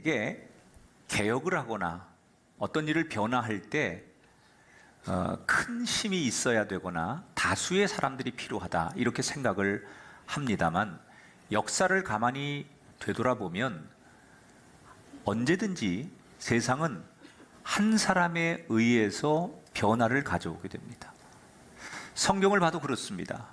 이게 개혁을 하거나 어떤 일을 변화할 때 큰 힘이 있어야 되거나 다수의 사람들이 필요하다 이렇게 생각을 합니다만, 역사를 가만히 되돌아보면 언제든지 세상은 한 사람에 의해서 변화를 가져오게 됩니다. 성경을 봐도 그렇습니다.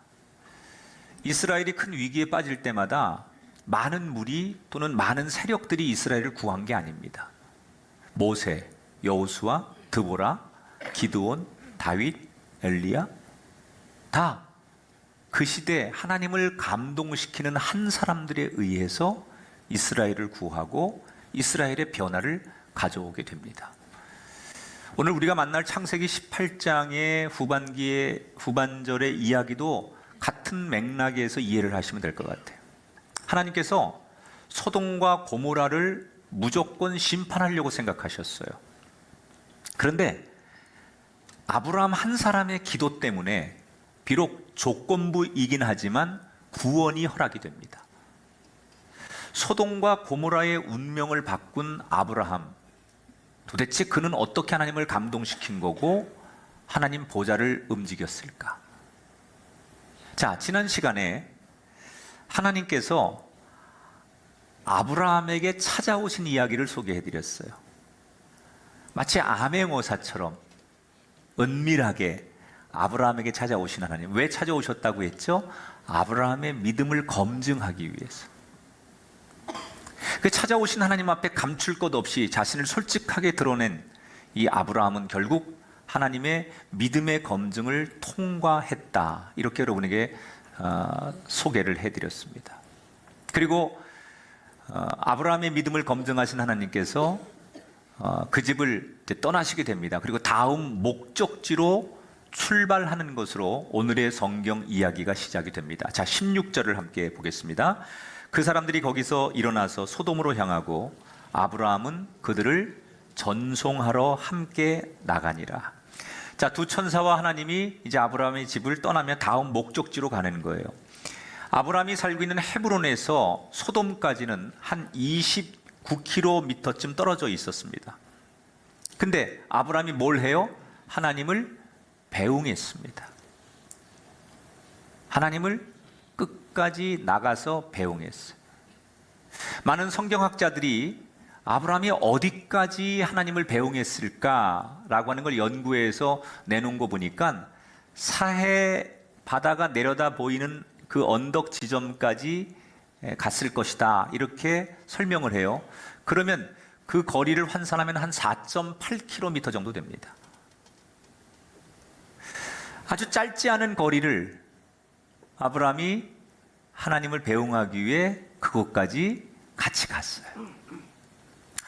이스라엘이 큰 위기에 빠질 때마다 많은 무리 또는 많은 세력들이 이스라엘을 구한 게 아닙니다. 모세, 여호수아, 드보라, 기드온, 다윗, 엘리야, 다 그 시대 하나님을 감동시키는 한 사람들에 의해서 이스라엘을 구하고 이스라엘의 변화를 가져오게 됩니다. 오늘 우리가 만날 창세기 18장의 후반절의 이야기도 같은 맥락에서 이해를 하시면 될 것 같아요. 하나님께서 소돔과 고모라를 무조건 심판하려고 생각하셨어요. 그런데 아브라함 한 사람의 기도 때문에 비록 조건부이긴 하지만 구원이 허락이 됩니다. 소돔과 고모라의 운명을 바꾼 아브라함, 도대체 그는 어떻게 하나님을 감동시킨 거고 하나님 보좌를 움직였을까? 자, 지난 시간에 하나님께서 아브라함에게 찾아오신 이야기를 소개해드렸어요. 마치 암행어사처럼 은밀하게 아브라함에게 찾아오신 하나님. 왜 찾아오셨다고 했죠? 아브라함의 믿음을 검증하기 위해서. 그 찾아오신 하나님 앞에 감출 것 없이 자신을 솔직하게 드러낸 이 아브라함은 결국 하나님의 믿음의 검증을 통과했다, 이렇게 여러분에게 소개를 해드렸습니다. 그리고 아브라함의 믿음을 검증하신 하나님께서 그 집을 떠나시게 됩니다. 그리고 다음 목적지로 출발하는 것으로 오늘의 성경 이야기가 시작이 됩니다. 자, 16절을 함께 보겠습니다. 그 사람들이 거기서 일어나서 소돔으로 향하고 아브라함은 그들을 전송하러 함께 나가니라. 자, 두 천사와 하나님이 이제 아브라함의 집을 떠나며 다음 목적지로 가는 거예요. 아브라함이 살고 있는 헤브론에서 소돔까지는 한 29km쯤 떨어져 있었습니다. 근데 아브라함이 뭘 해요? 하나님을 배웅했습니다. 하나님을 끝까지 나가서 배웅했어요. 많은 성경학자들이 아브라함이 어디까지 하나님을 배웅했을까라고 하는 걸 연구해서 내놓은 거 보니까 사해 바다가 내려다 보이는 그 언덕 지점까지 갔을 것이다, 이렇게 설명을 해요. 그러면 그 거리를 환산하면 한 4.8km 정도 됩니다. 아주 짧지 않은 거리를 아브라함이 하나님을 배웅하기 위해 그곳까지 같이 갔어요.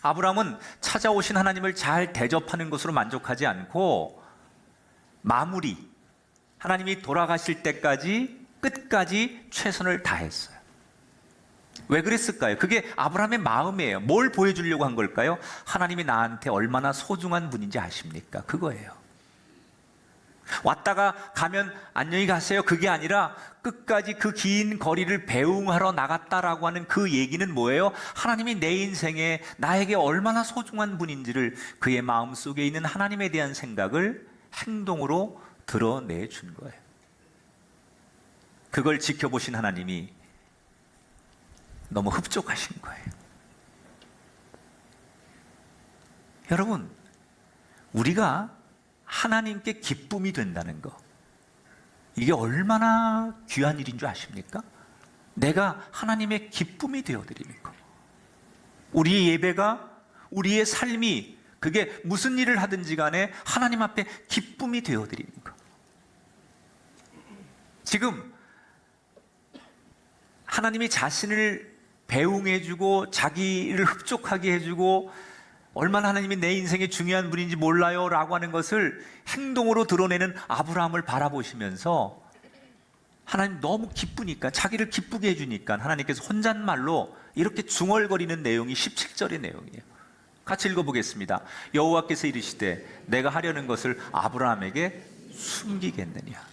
아브라함은 찾아오신 하나님을 잘 대접하는 것으로 만족하지 않고 마무리, 하나님이 돌아가실 때까지 끝까지 최선을 다했어요. 왜 그랬을까요? 그게 아브라함의 마음이에요. 뭘 보여주려고 한 걸까요? 하나님이 나한테 얼마나 소중한 분인지 아십니까? 그거예요. 왔다가 가면 안녕히 가세요, 그게 아니라 끝까지 그 긴 거리를 배웅하러 나갔다라고 하는 그 얘기는 뭐예요? 하나님이 내 인생에 나에게 얼마나 소중한 분인지를, 그의 마음속에 있는 하나님에 대한 생각을 행동으로 드러내 준 거예요. 그걸 지켜보신 하나님이 너무 흡족하신 거예요. 여러분, 우리가 하나님께 기쁨이 된다는 거, 이게 얼마나 귀한 일인 줄 아십니까? 내가 하나님의 기쁨이 되어드리는 거. 우리의 예배가, 우리의 삶이, 그게 무슨 일을 하든지 간에 하나님 앞에 기쁨이 되어드리는 거. 지금 하나님이 자신을 배웅해주고 자기를 흡족하게 해주고 얼마나 하나님이 내 인생에 중요한 분인지 몰라요 라고 하는 것을 행동으로 드러내는 아브라함을 바라보시면서 하나님 너무 기쁘니까, 자기를 기쁘게 해주니까 하나님께서 혼잣말로 이렇게 중얼거리는 내용이 17절의 내용이에요. 같이 읽어보겠습니다. 여호와께서 이르시되 내가 하려는 것을 아브라함에게 숨기겠느냐.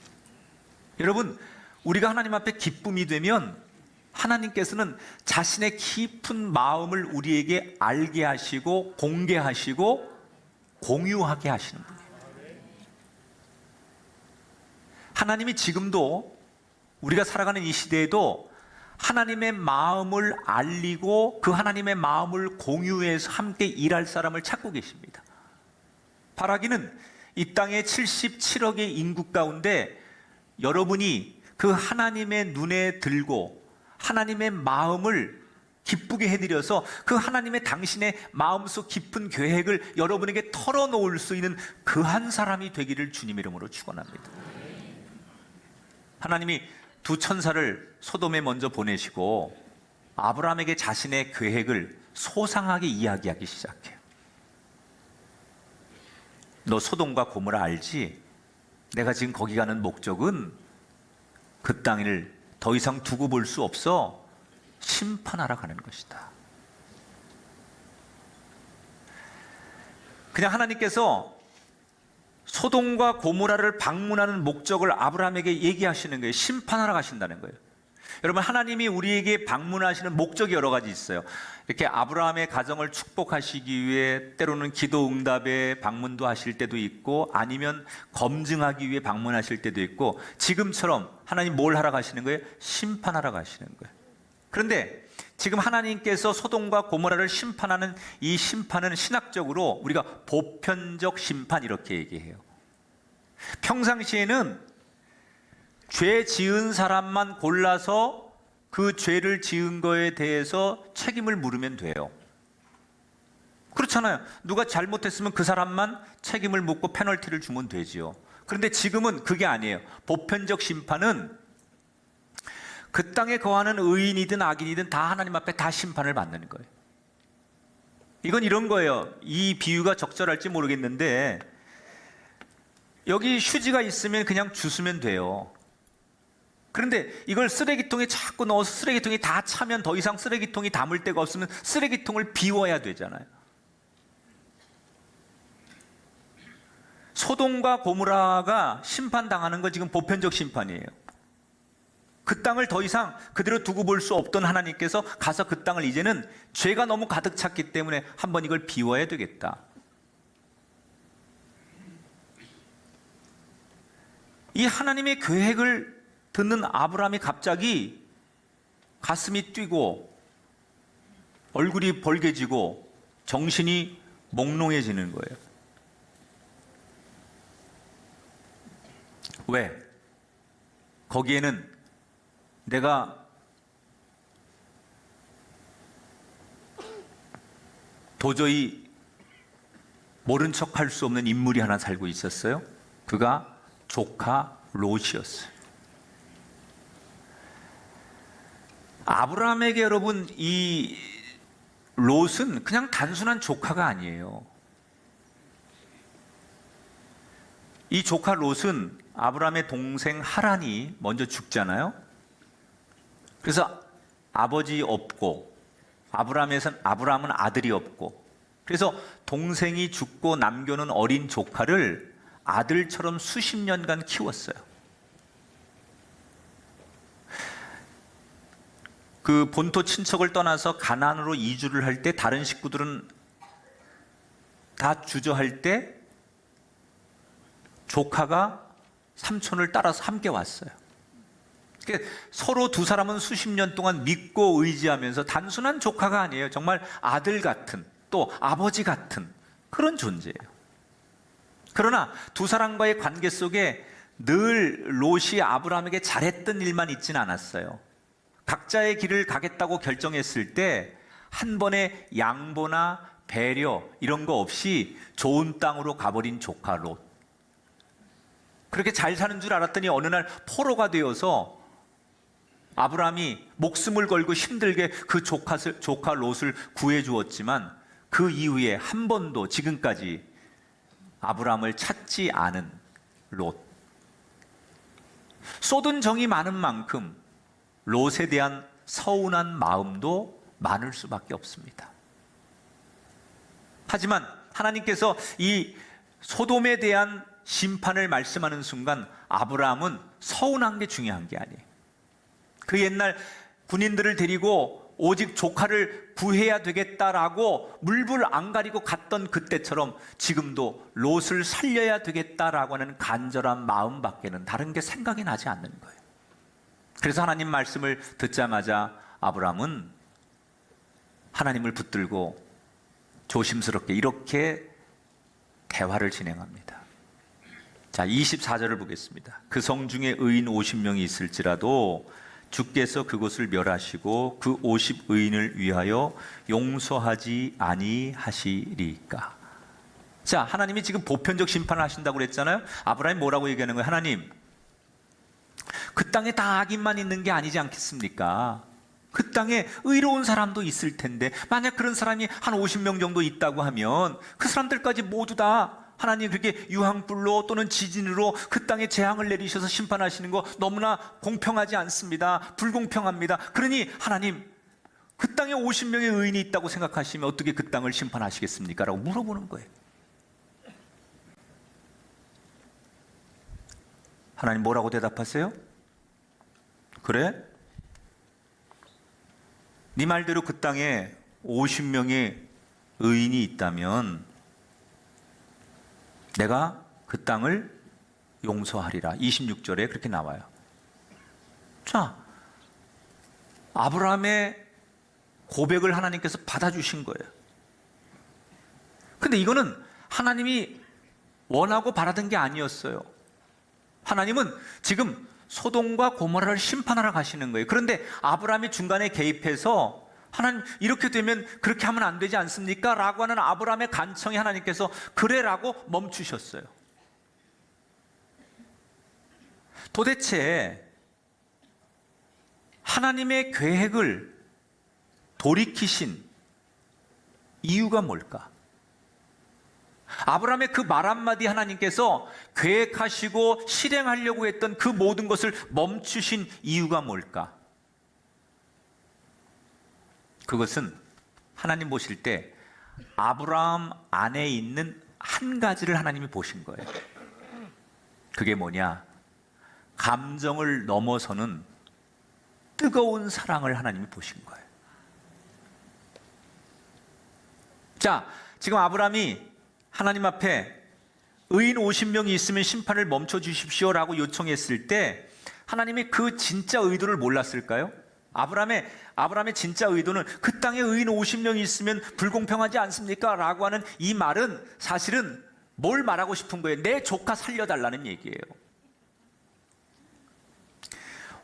여러분, 우리가 하나님 앞에 기쁨이 되면 하나님께서는 자신의 깊은 마음을 우리에게 알게 하시고 공개하시고 공유하게 하시는 분이에요. 하나님이 지금도 우리가 살아가는 이 시대에도 하나님의 마음을 알리고 그 하나님의 마음을 공유해서 함께 일할 사람을 찾고 계십니다. 바라기는 이 땅의 77억의 인구 가운데 여러분이 그 하나님의 눈에 들고 하나님의 마음을 기쁘게 해드려서 그 하나님의 당신의 마음속 깊은 계획을 여러분에게 털어놓을 수 있는 그 한 사람이 되기를 주님 이름으로 축원합니다. 하나님이 두 천사를 소돔에 먼저 보내시고 아브라함에게 자신의 계획을 소상하게 이야기하기 시작해요. 너 소돔과 고모라 알지? 내가 지금 거기 가는 목적은 그 땅을 더 이상 두고 볼 수 없어 심판하러 가는 것이다. 그냥 하나님께서 소돔과 고모라를 방문하는 목적을 아브라함에게 얘기하시는 거예요. 심판하러 가신다는 거예요. 여러분, 하나님이 우리에게 방문하시는 목적이 여러 가지 있어요. 이렇게 아브라함의 가정을 축복하시기 위해 때로는 기도 응답에 방문도 하실 때도 있고, 아니면 검증하기 위해 방문하실 때도 있고, 지금처럼 하나님 뭘 하러 가시는 거예요? 심판하러 가시는 거예요. 그런데 지금 하나님께서 소돔과 고모라를 심판하는 이 심판은 신학적으로 우리가 보편적 심판 이렇게 얘기해요. 평상시에는 죄 지은 사람만 골라서 그 죄를 지은 거에 대해서 책임을 물으면 돼요. 그렇잖아요. 누가 잘못했으면 그 사람만 책임을 묻고 페널티를 주면 되지요. 그런데 지금은 그게 아니에요. 보편적 심판은 그 땅에 거하는 의인이든 악인이든 다 하나님 앞에 다 심판을 받는 거예요. 이건 이런 거예요. 이 비유가 적절할지 모르겠는데, 여기 휴지가 있으면 그냥 주스면 돼요. 그런데 이걸 쓰레기통에 자꾸 넣어서 쓰레기통이 다 차면 더 이상 쓰레기통이 담을 데가 없으면 쓰레기통을 비워야 되잖아요. 소돔과 고모라가 심판당하는 건 지금 보편적 심판이에요. 그 땅을 더 이상 그대로 두고 볼 수 없던 하나님께서 가서 그 땅을 이제는 죄가 너무 가득 찼기 때문에 한번 이걸 비워야 되겠다. 이 하나님의 계획을 듣는 아브라함이 갑자기 가슴이 뛰고 얼굴이 벌개지고 정신이 몽롱해지는 거예요. 왜? 거기에는 내가 도저히 모른 척 할 수 없는 인물이 하나 살고 있었어요. 그가 조카 롯이었어요. 아브라함에게 여러분, 이 롯은 그냥 단순한 조카가 아니에요. 이 조카 롯은 아브라함의 동생 하란이 먼저 죽잖아요. 그래서 아버지 없고 아브라함은 아들이 없고, 그래서 동생이 죽고 남겨놓은 어린 조카를 아들처럼 수십 년간 키웠어요. 그 본토 친척을 떠나서 가나안으로 이주를 할 때 다른 식구들은 다 주저할 때 조카가 삼촌을 따라서 함께 왔어요. 그러니까 서로 두 사람은 수십 년 동안 믿고 의지하면서 단순한 조카가 아니에요. 정말 아들 같은, 또 아버지 같은 그런 존재예요. 그러나 두 사람과의 관계 속에 늘 롯이 아브라함에게 잘했던 일만 있지는 않았어요. 각자의 길을 가겠다고 결정했을 때 한 번의 양보나 배려 이런 거 없이 좋은 땅으로 가버린 조카 롯. 그렇게 잘 사는 줄 알았더니 어느 날 포로가 되어서 아브라함이 목숨을 걸고 힘들게 그 조카 롯을 구해 주었지만 그 이후에 한 번도 지금까지 아브라함을 찾지 않은 롯. 쏟은 정이 많은 만큼 롯에 대한 서운한 마음도 많을 수밖에 없습니다. 하지만 하나님께서 이 소돔에 대한 심판을 말씀하는 순간 아브라함은 서운한 게 중요한 게 아니에요. 그 옛날 군인들을 데리고 오직 조카를 구해야 되겠다라고 물불 안 가리고 갔던 그때처럼 지금도 롯을 살려야 되겠다라고 하는 간절한 마음밖에는 다른 게 생각이 나지 않는 거예요. 그래서 하나님 말씀을 듣자마자 아브라함은 하나님을 붙들고 조심스럽게 이렇게 대화를 진행합니다. 자, 24절을 보겠습니다. 그 성 중에 의인 50명이 있을지라도 주께서 그곳을 멸하시고 그 50의인을 위하여 용서하지 아니하시리까. 자, 하나님이 지금 보편적 심판을 하신다고 그랬잖아요. 아브라함이 뭐라고 얘기하는 거예요? 하나님, 그 땅에 다 악인만 있는 게 아니지 않겠습니까? 그 땅에 의로운 사람도 있을 텐데 만약 그런 사람이 한 50명 정도 있다고 하면 그 사람들까지 모두 다 하나님 그렇게 유황불로 또는 지진으로 그 땅에 재앙을 내리셔서 심판하시는 거 너무나 공평하지 않습니다. 불공평합니다. 그러니 하나님, 그 땅에 50명의 의인이 있다고 생각하시면 어떻게 그 땅을 심판하시겠습니까? 라고 물어보는 거예요. 하나님 뭐라고 대답하세요? 그래? 네 말대로 그 땅에 50명의 의인이 있다면 내가 그 땅을 용서하리라. 26절에 그렇게 나와요. 자, 아브라함의 고백을 하나님께서 받아주신 거예요. 근데 이거는 하나님이 원하고 바라던 게 아니었어요. 하나님은 지금 소돔과 고모라를 심판하러 가시는 거예요. 그런데 아브라함이 중간에 개입해서 하나님 이렇게 되면 그렇게 하면 안 되지 않습니까? 라고 하는 아브라함의 간청에 하나님께서 그래라고 멈추셨어요. 도대체 하나님의 계획을 돌이키신 이유가 뭘까? 아브라함의 그 말 한마디 하나님께서 계획하시고 실행하려고 했던 그 모든 것을 멈추신 이유가 뭘까? 그것은 하나님 보실 때 아브라함 안에 있는 한 가지를 하나님이 보신 거예요. 그게 뭐냐? 감정을 넘어서는 뜨거운 사랑을 하나님이 보신 거예요. 자, 지금 아브라함이 하나님 앞에 의인 50명이 있으면 심판을 멈춰 주십시오라고 요청했을 때 하나님이 그 진짜 의도를 몰랐을까요? 아브라함의 진짜 의도는 그 땅에 의인 50명이 있으면 불공평하지 않습니까? 라고 하는 이 말은 사실은 뭘 말하고 싶은 거예요? 내 조카 살려달라는 얘기예요.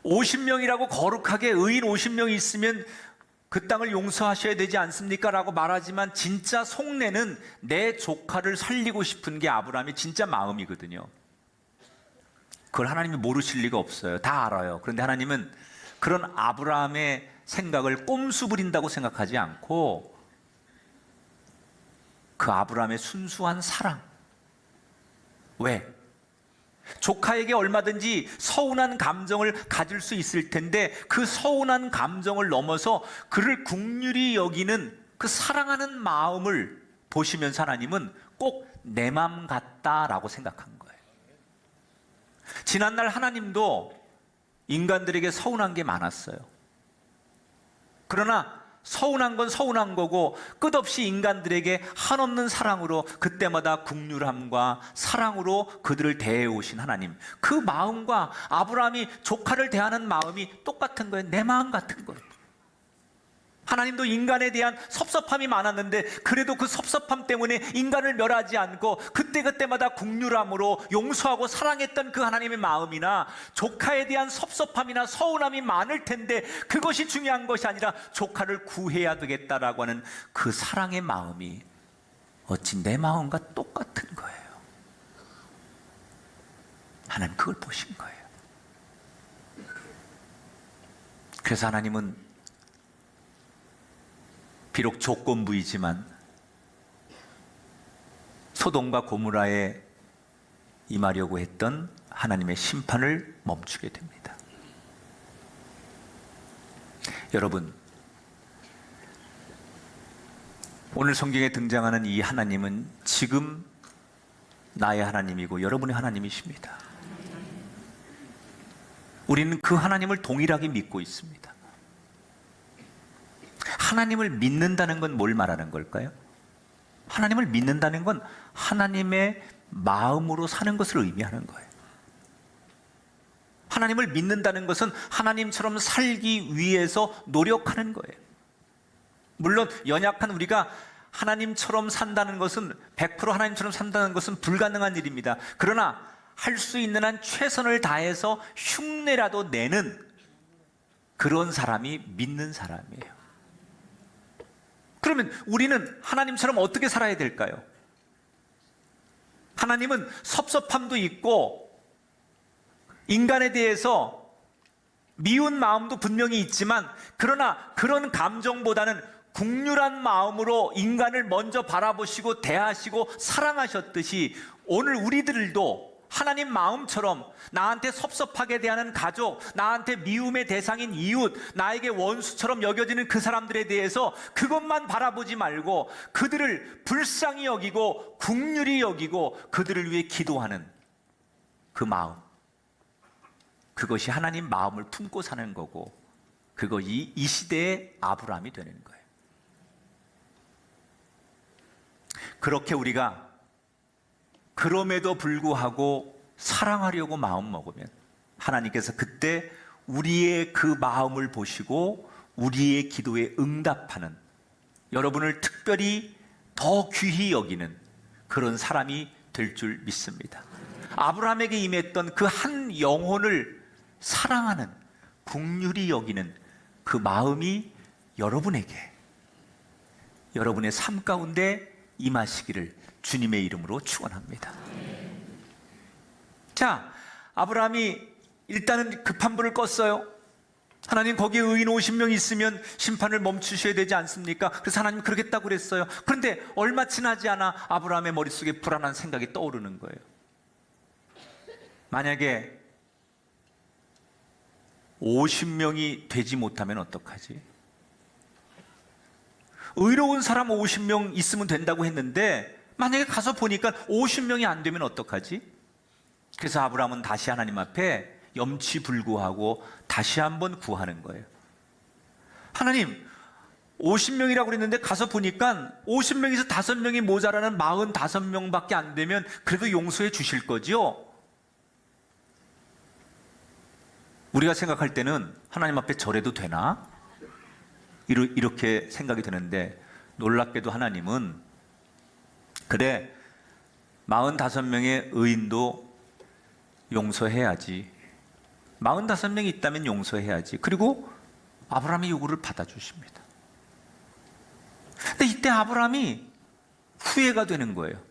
50명이라고 거룩하게 의인 50명이 있으면 그 땅을 용서하셔야 되지 않습니까? 라고 말하지만 진짜 속내는 내 조카를 살리고 싶은 게 아브라함의 진짜 마음이거든요. 그걸 하나님이 모르실 리가 없어요. 다 알아요. 그런데 하나님은 그런 아브라함의 생각을 꼼수 부린다고 생각하지 않고 그 아브라함의 순수한 사랑. 왜? 조카에게 얼마든지 서운한 감정을 가질 수 있을 텐데 그 서운한 감정을 넘어서 그를 긍휼히 여기는 그 사랑하는 마음을 보시면서 하나님은 꼭 내 마음 같다라고 생각한 거예요. 지난날 하나님도 인간들에게 서운한 게 많았어요. 그러나 서운한 건 서운한 거고 끝없이 인간들에게 한없는 사랑으로 그때마다 긍휼함과 사랑으로 그들을 대해오신 하나님, 그 마음과 아브라함이 조카를 대하는 마음이 똑같은 거예요. 내 마음 같은 거예요. 하나님도 인간에 대한 섭섭함이 많았는데 그래도 그 섭섭함 때문에 인간을 멸하지 않고 그때그때마다 긍휼함으로 용서하고 사랑했던 그 하나님의 마음이나 조카에 대한 섭섭함이나 서운함이 많을 텐데 그것이 중요한 것이 아니라 조카를 구해야 되겠다라고 하는 그 사랑의 마음이 어찌 내 마음과 똑같은 거예요. 하나님 그걸 보신 거예요. 그래서 하나님은 비록 조건부이지만 소돔과 고모라에 임하려고 했던 하나님의 심판을 멈추게 됩니다. 여러분, 오늘 성경에 등장하는 이 하나님은 지금 나의 하나님이고 여러분의 하나님이십니다. 우리는 그 하나님을 동일하게 믿고 있습니다. 하나님을 믿는다는 건 뭘 말하는 걸까요? 하나님을 믿는다는 건 하나님의 마음으로 사는 것을 의미하는 거예요. 하나님을 믿는다는 것은 하나님처럼 살기 위해서 노력하는 거예요. 물론 연약한 우리가 하나님처럼 산다는 것은 100% 하나님처럼 산다는 것은 불가능한 일입니다. 그러나 할 수 있는 한 최선을 다해서 흉내라도 내는 그런 사람이 믿는 사람이에요. 그러면 우리는 하나님처럼 어떻게 살아야 될까요? 하나님은 섭섭함도 있고 인간에 대해서 미운 마음도 분명히 있지만, 그러나 그런 감정보다는 국률한 마음으로 인간을 먼저 바라보시고 대하시고 사랑하셨듯이 오늘 우리들도 하나님 마음처럼 나한테 섭섭하게 대하는 가족, 나한테 미움의 대상인 이웃, 나에게 원수처럼 여겨지는 그 사람들에 대해서 그것만 바라보지 말고 그들을 불쌍히 여기고 국률이 여기고 그들을 위해 기도하는 그 마음, 그것이 하나님 마음을 품고 사는 거고, 그것이 이 시대의 아브라함이 되는 거예요. 그렇게 우리가 그럼에도 불구하고 사랑하려고 마음 먹으면 하나님께서 그때 우리의 그 마음을 보시고 우리의 기도에 응답하는, 여러분을 특별히 더 귀히 여기는 그런 사람이 될 줄 믿습니다. 아브라함에게 임했던 그 한 영혼을 사랑하는, 긍휼히 여기는 그 마음이 여러분에게, 여러분의 삶 가운데 임하시기를 주님의 이름으로 축원합니다. 자, 아브라함이 일단은 급한 불을 껐어요. 하나님, 거기에 의인 50명 있으면 심판을 멈추셔야 되지 않습니까? 그래서 하나님 그러겠다고 그랬어요. 그런데 얼마 지나지 않아 아브라함의 머릿속에 불안한 생각이 떠오르는 거예요. 만약에 50명이 되지 못하면 어떡하지? 의로운 사람 50명 있으면 된다고 했는데 만약에 가서 보니까 50명이 안 되면 어떡하지? 그래서 아브라함은 다시 하나님 앞에 염치불구하고 다시 한번 구하는 거예요. 하나님, 50명이라고 그랬는데 가서 보니까 50명에서 5명이 모자라는 45명밖에 안 되면 그래도 용서해 주실 거지요? 우리가 생각할 때는 하나님 앞에 절해도 되나? 이렇게 생각이 드는데, 놀랍게도 하나님은 그래, 45명의 의인도 용서해야지, 45명이 있다면 용서해야지. 그리고 아브라함의 요구를 받아주십니다. 근데 이때 아브라함이 후회가 되는 거예요.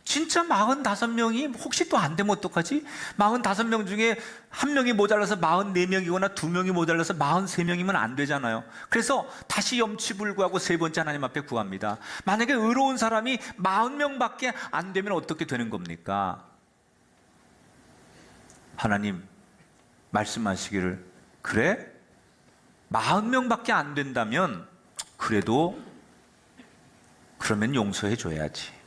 진짜 45명이 혹시 또 안 되면 어떡하지? 45명 중에 한 명이 모자라서 44명이거나 2명이 모자라서 43명이면 안 되잖아요. 그래서 다시 염치불구하고 세 번째 하나님 앞에 구합니다. 만약에 의로운 사람이 40명밖에 안 되면 어떻게 되는 겁니까? 하나님 말씀하시기를, 그래? 40명밖에 안 된다면 그래도 그러면 용서해 줘야지.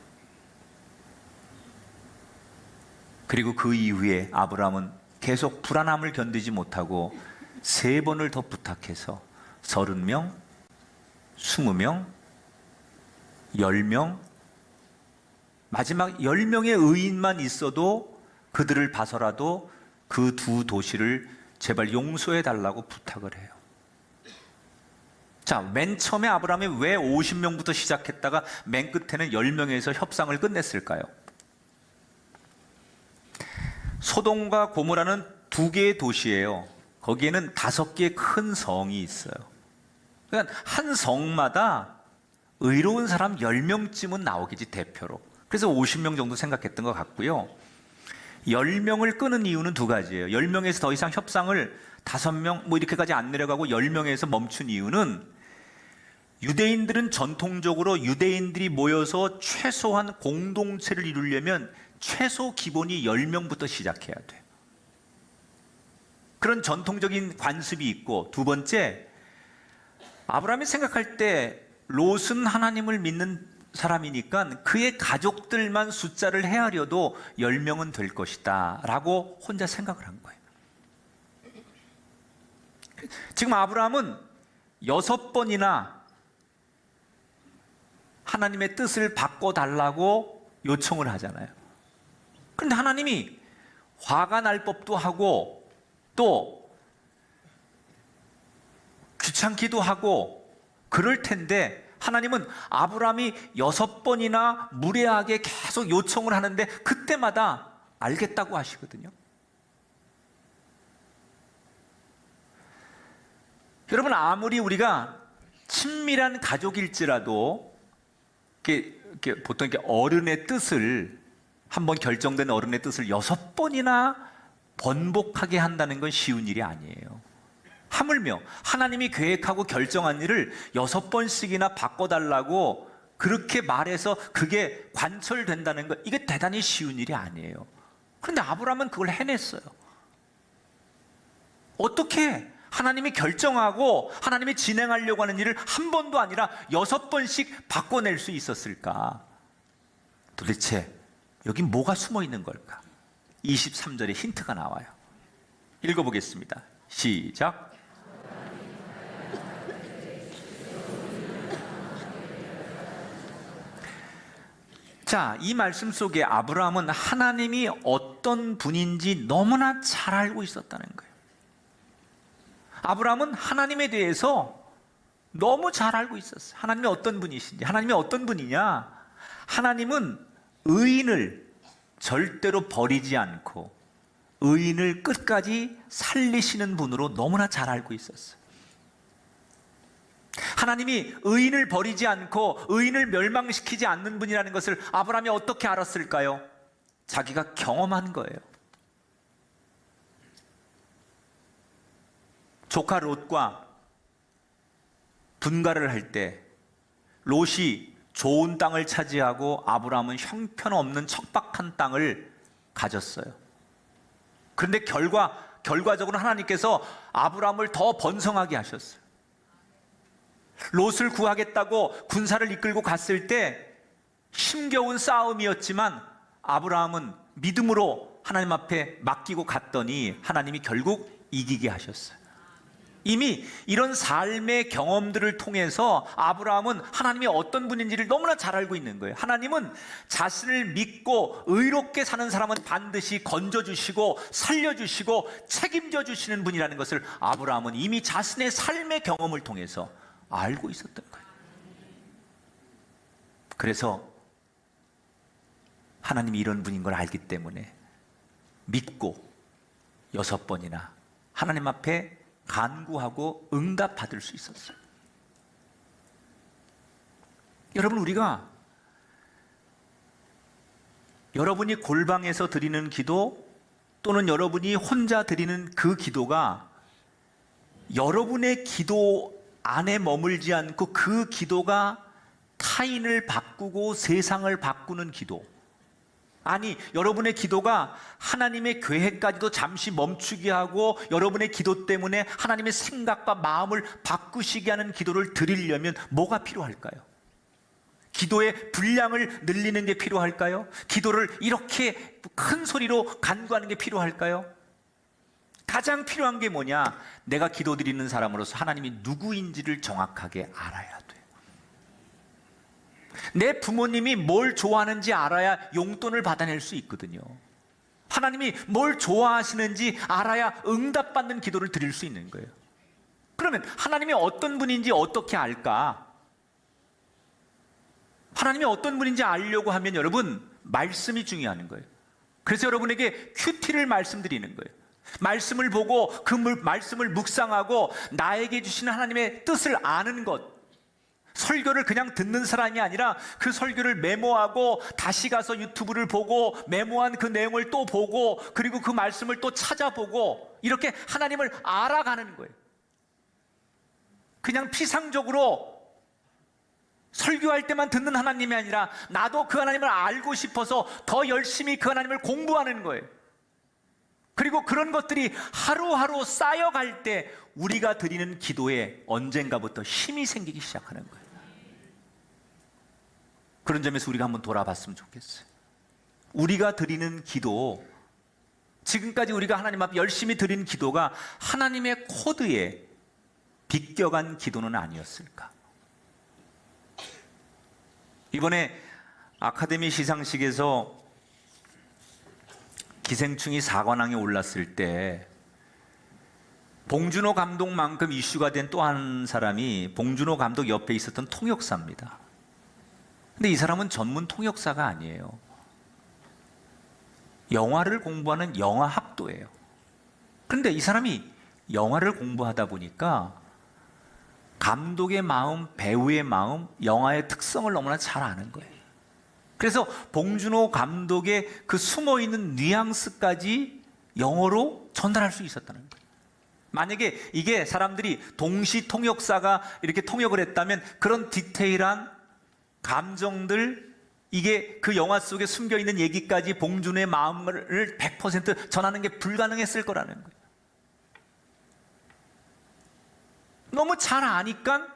그리고 그 이후에 아브라함은 계속 불안함을 견디지 못하고 3번을 더 부탁해서 30명, 20명, 10명, 마지막 10명의 의인만 있어도 그들을 봐서라도 그 두 도시를 제발 용서해 달라고 부탁을 해요. 자, 맨 처음에 아브라함이 왜 50명부터 시작했다가 맨 끝에는 10명에서 협상을 끝냈을까요? 소돔과 고모라는 2개의 도시예요. 거기에는 5개의 큰 성이 있어요. 그러니까 한 성마다 의로운 사람 10명쯤은 나오겠지, 대표로. 그래서 50명 정도 생각했던 것 같고요. 10명을 끄는 이유는 2가지예요. 10명에서 더 이상 협상을 5명 이렇게까지 안 내려가고 10명에서 멈춘 이유는, 유대인들은 전통적으로 유대인들이 모여서 최소한 공동체를 이루려면 최소 기본이 10명부터 시작해야 돼요. 그런 전통적인 관습이 있고, 2번째, 아브라함이 생각할 때 롯은 하나님을 믿는 사람이니까 그의 가족들만 숫자를 헤아려도 10명은 될 것이다 라고 혼자 생각을 한 거예요. 지금 아브라함은 6번이나 하나님의 뜻을 바꿔달라고 요청을 하잖아요. 그런데 하나님이 화가 날 법도 하고 또 귀찮기도 하고 그럴 텐데 하나님은 아브라함이 6번이나 무례하게 계속 요청을 하는데 그때마다 알겠다고 하시거든요. 여러분, 아무리 우리가 친밀한 가족일지라도 보통 이렇게 어른의 뜻을, 한번 결정된 어른의 뜻을 6번이나 번복하게 한다는 건 쉬운 일이 아니에요. 하물며 하나님이 계획하고 결정한 일을 6번씩이나 바꿔달라고 그렇게 말해서 그게 관철된다는 것, 이게 대단히 쉬운 일이 아니에요. 그런데 아브라함은 그걸 해냈어요. 어떻게 하나님이 결정하고 하나님이 진행하려고 하는 일을 한 번도 아니라 6번씩 바꿔낼 수 있었을까? 도대체 여기 뭐가 숨어 있는 걸까? 23절에 힌트가 나와요. 읽어보겠습니다. 시작. 자, 이 말씀 속에 아브라함은 하나님이 어떤 분인지 너무나 잘 알고 있었다는 거예요. 아브라함은 하나님에 대해서 너무 잘 알고 있었어요. 하나님이 어떤 분이신지. 하나님이 어떤 분이냐? 하나님은 의인을 절대로 버리지 않고 의인을 끝까지 살리시는 분으로 너무나 잘 알고 있었어요. 하나님이 의인을 버리지 않고 의인을 멸망시키지 않는 분이라는 것을 아브라함이 어떻게 알았을까요? 자기가 경험한 거예요. 조카 롯과 분가를 할 때 롯이 좋은 땅을 차지하고 아브라함은 형편없는 척박한 땅을 가졌어요. 그런데 결과적으로 하나님께서 아브라함을 더 번성하게 하셨어요. 롯을 구하겠다고 군사를 이끌고 갔을 때 힘겨운 싸움이었지만 아브라함은 믿음으로 하나님 앞에 맡기고 갔더니 하나님이 결국 이기게 하셨어요. 이미 이런 삶의 경험들을 통해서 아브라함은 하나님이 어떤 분인지를 너무나 잘 알고 있는 거예요. 하나님은 자신을 믿고 의롭게 사는 사람은 반드시 건져주시고 살려주시고 책임져 주시는 분이라는 것을 아브라함은 이미 자신의 삶의 경험을 통해서 알고 있었던 거예요. 그래서 하나님이 이런 분인 걸 알기 때문에 믿고 6번이나 하나님 앞에 간구하고 응답받을 수 있었어요. 여러분, 우리가 여러분이 골방에서 드리는 기도 또는 여러분이 혼자 드리는 그 기도가 여러분의 기도 안에 머물지 않고 그 기도가 타인을 바꾸고 세상을 바꾸는 기도, 아니 여러분의 기도가 하나님의 계획까지도 잠시 멈추게 하고 여러분의 기도 때문에 하나님의 생각과 마음을 바꾸시게 하는 기도를 드리려면 뭐가 필요할까요? 기도의 분량을 늘리는 게 필요할까요? 기도를 이렇게 큰 소리로 간구하는 게 필요할까요? 가장 필요한 게 뭐냐? 내가 기도드리는 사람으로서 하나님이 누구인지를 정확하게 알아야 돼요. 내 부모님이 뭘 좋아하는지 알아야 용돈을 받아낼 수 있거든요. 하나님이 뭘 좋아하시는지 알아야 응답받는 기도를 드릴 수 있는 거예요. 그러면 하나님이 어떤 분인지 어떻게 알까? 하나님이 어떤 분인지 알려고 하면 여러분, 말씀이 중요한 거예요. 그래서 여러분에게 큐티를 말씀드리는 거예요. 말씀을 보고 그 말씀을 묵상하고 나에게 주시는 하나님의 뜻을 아는 것, 설교를 그냥 듣는 사람이 아니라 그 설교를 메모하고 다시 가서 유튜브를 보고 메모한 그 내용을 또 보고 그리고 그 말씀을 또 찾아보고 이렇게 하나님을 알아가는 거예요. 그냥 피상적으로 설교할 때만 듣는 하나님이 아니라 나도 그 하나님을 알고 싶어서 더 열심히 그 하나님을 공부하는 거예요. 그리고 그런 것들이 하루하루 쌓여갈 때 우리가 드리는 기도에 언젠가부터 힘이 생기기 시작하는 거예요. 그런 점에서 우리가 한번 돌아봤으면 좋겠어요. 우리가 드리는 기도, 지금까지 우리가 하나님 앞에 열심히 드린 기도가 하나님의 코드에 비껴간 기도는 아니었을까? 이번에 아카데미 시상식에서 기생충이 사관왕에 올랐을 때 봉준호 감독만큼 이슈가 된 또 한 사람이 봉준호 감독 옆에 있었던 통역사입니다. 근데 이 사람은 전문 통역사가 아니에요. 영화를 공부하는 영화학도예요. 그런데 이 사람이 영화를 공부하다 보니까 감독의 마음, 배우의 마음, 영화의 특성을 너무나 잘 아는 거예요. 그래서 봉준호 감독의 그 숨어있는 뉘앙스까지 영어로 전달할 수 있었다는 거예요. 만약에 이게 사람들이 동시 통역사가 이렇게 통역을 했다면 그런 디테일한 감정들, 이게 그 영화 속에 숨겨있는 얘기까지 봉준호의 마음을 100% 전하는 게 불가능했을 거라는 거예요. 너무 잘 아니까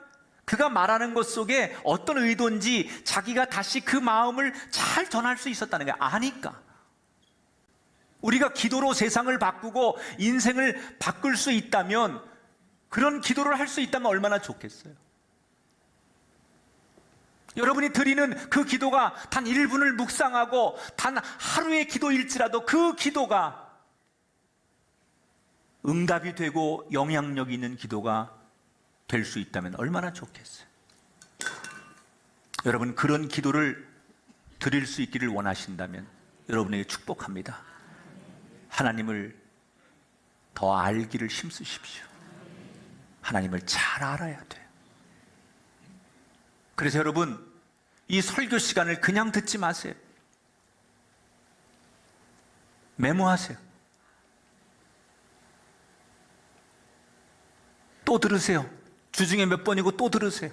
그가 말하는 것 속에 어떤 의도인지 자기가 다시 그 마음을 잘 전할 수 있었다는 거예요. 아니까. 우리가 기도로 세상을 바꾸고 인생을 바꿀 수 있다면, 그런 기도를 할 수 있다면 얼마나 좋겠어요. 여러분이 드리는 그 기도가 단 1분을 묵상하고 단 하루의 기도일지라도 그 기도가 응답이 되고 영향력 있는 기도가 될 수 있다면 얼마나 좋겠어요. 여러분, 그런 기도를 드릴 수 있기를 원하신다면 여러분에게 축복합니다. 하나님을 더 알기를 힘쓰십시오. 하나님을 잘 알아야 돼요. 그래서 여러분, 이 설교 시간을 그냥 듣지 마세요. 메모하세요. 또 들으세요. 주중에 몇 번이고 또 들으세요.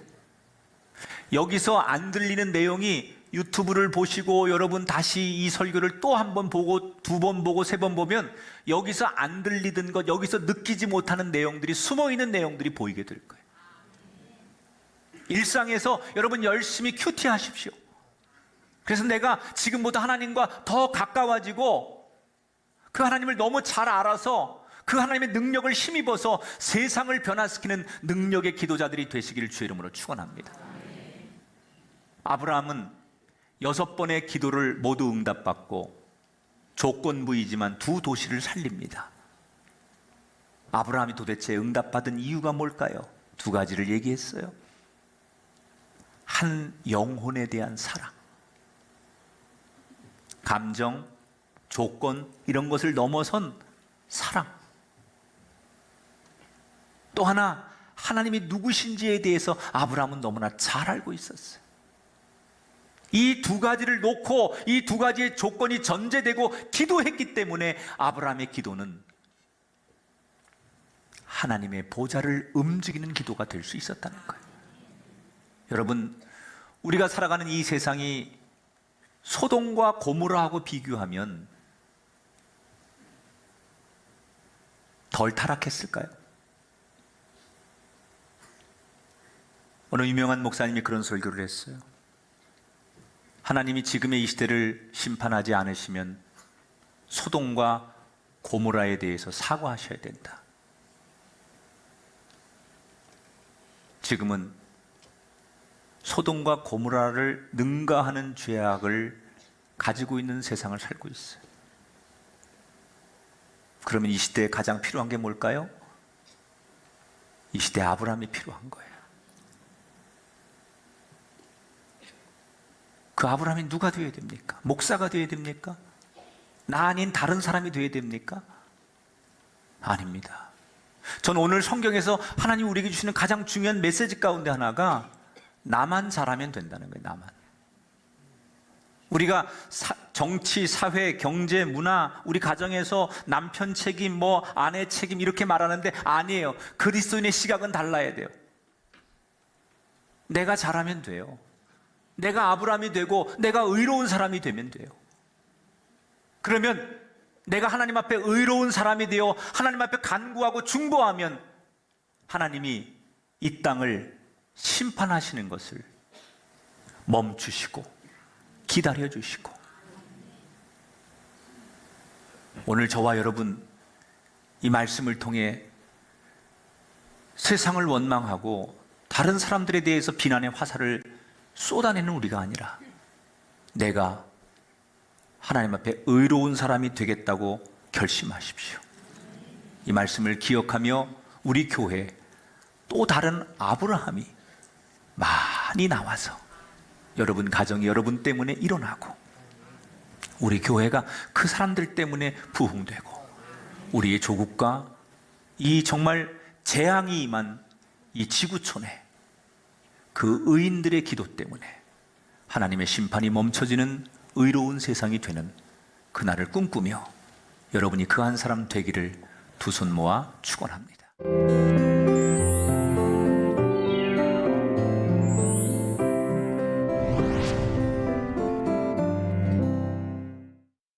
여기서 안 들리는 내용이 유튜브를 보시고 여러분 다시 이 설교를 또 한 번 보고 두 번 보고 세 번 보면 여기서 안 들리던 것, 여기서 느끼지 못하는 내용들이, 숨어있는 내용들이 보이게 될 거예요. 일상에서 여러분 열심히 큐티하십시오. 그래서 내가 지금보다 하나님과 더 가까워지고 그 하나님을 너무 잘 알아서 그 하나님의 능력을 힘입어서 세상을 변화시키는 능력의 기도자들이 되시기를 주의 이름으로 축원합니다. 아브라함은 6번의 기도를 모두 응답받고 조건부이지만 2 도시를 살립니다. 아브라함이 도대체 응답받은 이유가 뭘까요? 2가지를 얘기했어요. 한 영혼에 대한 사랑, 감정, 조건 이런 것을 넘어선 사랑. 또 하나, 하나님이 누구신지에 대해서 아브라함은 너무나 잘 알고 있었어요. 이 2가지를 놓고 이 2가지의 조건이 전제되고 기도했기 때문에 아브라함의 기도는 하나님의 보좌를 움직이는 기도가 될 수 있었다는 거예요. 여러분, 우리가 살아가는 이 세상이 소돔과 고모라하고 비교하면 덜 타락했을까요? 어느 유명한 목사님이 그런 설교를 했어요. 하나님이 지금의 이 시대를 심판하지 않으시면 소돔과 고모라에 대해서 사과하셔야 된다. 지금은 소돔과 고모라를 능가하는 죄악을 가지고 있는 세상을 살고 있어요. 그러면 이 시대에 가장 필요한 게 뭘까요? 이 시대에 아브라함이 필요한 거예요. 그 아브라함이 누가 되어야 됩니까? 목사가 되어야 됩니까? 나 아닌 다른 사람이 되어야 됩니까? 아닙니다. 전 오늘 성경에서 하나님 우리에게 주시는 가장 중요한 메시지 가운데 하나가 나만 잘하면 된다는 거예요. 나만. 우리가 정치, 사회, 경제, 문화, 우리 가정에서 남편 책임, 아내 책임 이렇게 말하는데 아니에요. 그리스도인의 시각은 달라야 돼요. 내가 잘하면 돼요. 내가 아브라함이 되고 내가 의로운 사람이 되면 돼요. 그러면 내가 하나님 앞에 의로운 사람이 되어 하나님 앞에 간구하고 중보하면 하나님이 이 땅을 심판하시는 것을 멈추시고 기다려주시고, 오늘 저와 여러분 이 말씀을 통해 세상을 원망하고 다른 사람들에 대해서 비난의 화살을 쏟아내는 우리가 아니라 내가 하나님 앞에 의로운 사람이 되겠다고 결심하십시오. 이 말씀을 기억하며 우리 교회에 또 다른 아브라함이 많이 나와서 여러분 가정이 여러분 때문에 일어나고 우리 교회가 그 사람들 때문에 부흥되고 우리의 조국과 이 정말 재앙이 임한 이 지구촌에 그 의인들의 기도 때문에 하나님의 심판이 멈춰지는 의로운 세상이 되는 그날을 꿈꾸며 여러분이 그 한 사람 되기를 두 손 모아 축원합니다.